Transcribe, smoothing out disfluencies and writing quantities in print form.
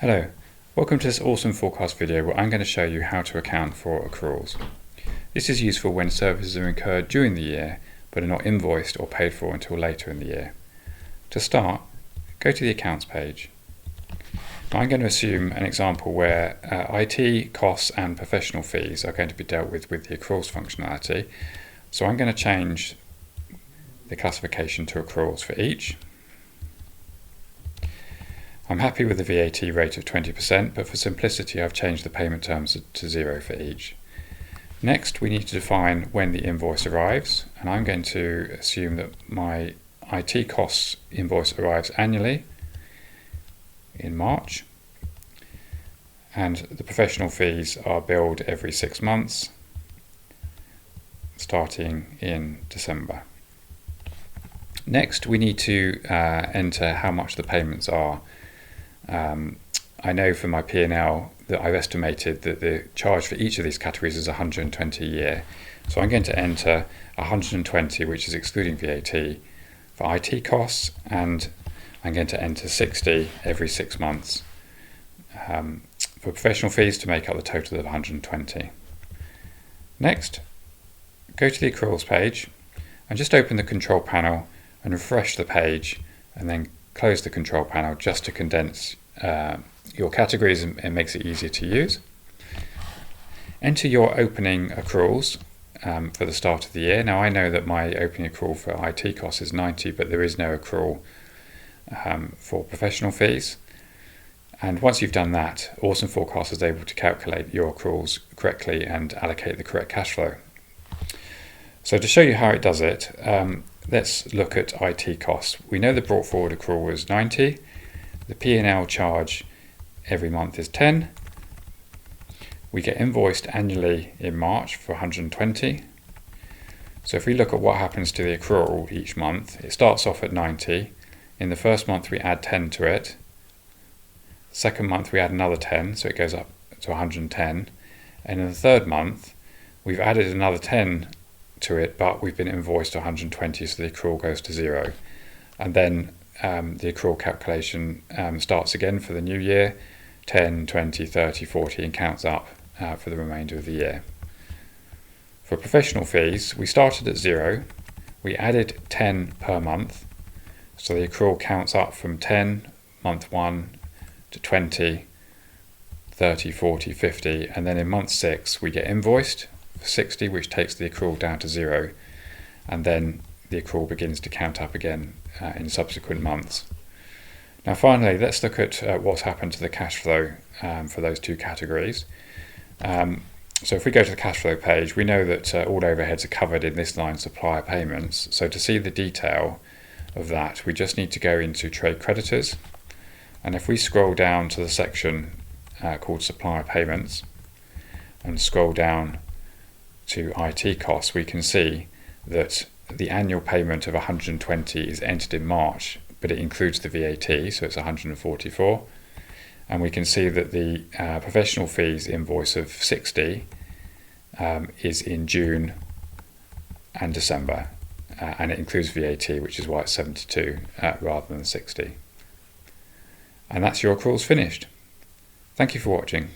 Hello, welcome to this awesome forecast video where I'm going to show you how to account for accruals. This is useful when services are incurred during the year but are not invoiced or paid for until later in the year. To start, go to the accounts page. Now I'm going to assume an example where IT costs and professional fees are going to be dealt with the accruals functionality. So I'm going to change the classification to accruals for each. I'm happy with the VAT rate of 20%, but for simplicity I've changed the payment terms to 0 for each. Next we need to define when the invoice arrives, and I'm going to assume that my IT costs invoice arrives annually in March, and the professional fees are billed every 6 months starting in December. Next we need to enter how much the payments are. I know from my P&L that I've estimated that the charge for each of these categories is 120 a year. So I'm going to enter 120, which is excluding VAT, for IT costs, and I'm going to enter 60 every 6 months for professional fees to make up the total of 120. Next, go to the accruals page and just open the control panel and refresh the page, and then close the control panel just to condense your categories and makes it easier to use. Enter your opening accruals for the start of the year. Now I know that my opening accrual for IT costs is 90, but there is no accrual for professional fees. And once you've done that, Awesome Forecast is able to calculate your accruals correctly and allocate the correct cash flow. So to show you how it does it, let's look at IT costs. We know the brought forward accrual was 90. The P&L charge every month is 10. We get invoiced annually in March for 120. So if we look at what happens to the accrual each month, it starts off at 90. In the first month we add 10 to it. Second month we add another 10, so it goes up to 110. And in the third month we've added another 10 to it, but we've been invoiced 120, so the accrual goes to 0. And then the accrual calculation starts again for the new year, 10, 20, 30, 40, and counts up for the remainder of the year. For professional fees, we started at 0, we added 10 per month, so the accrual counts up from 10 month 1 to 20, 30, 40, 50, and then in month 6 we get invoiced 60, which takes the accrual down to 0, and then the accrual begins to count up again in subsequent months. Now finally, let's look at what's happened to the cash flow for those two categories. So if we go to the cash flow page, we know that all overheads are covered in this line, supplier payments. So to see the detail of that, we just need to go into trade creditors, and if we scroll down to the section called supplier payments and scroll down to IT costs, we can see that the annual payment of 120 is entered in March, but it includes the VAT, so it's 144. And we can see that the professional fees invoice of 60 is in June and December, and it includes VAT, which is why it's 72 rather than 60. And that's your accruals finished. Thank you for watching.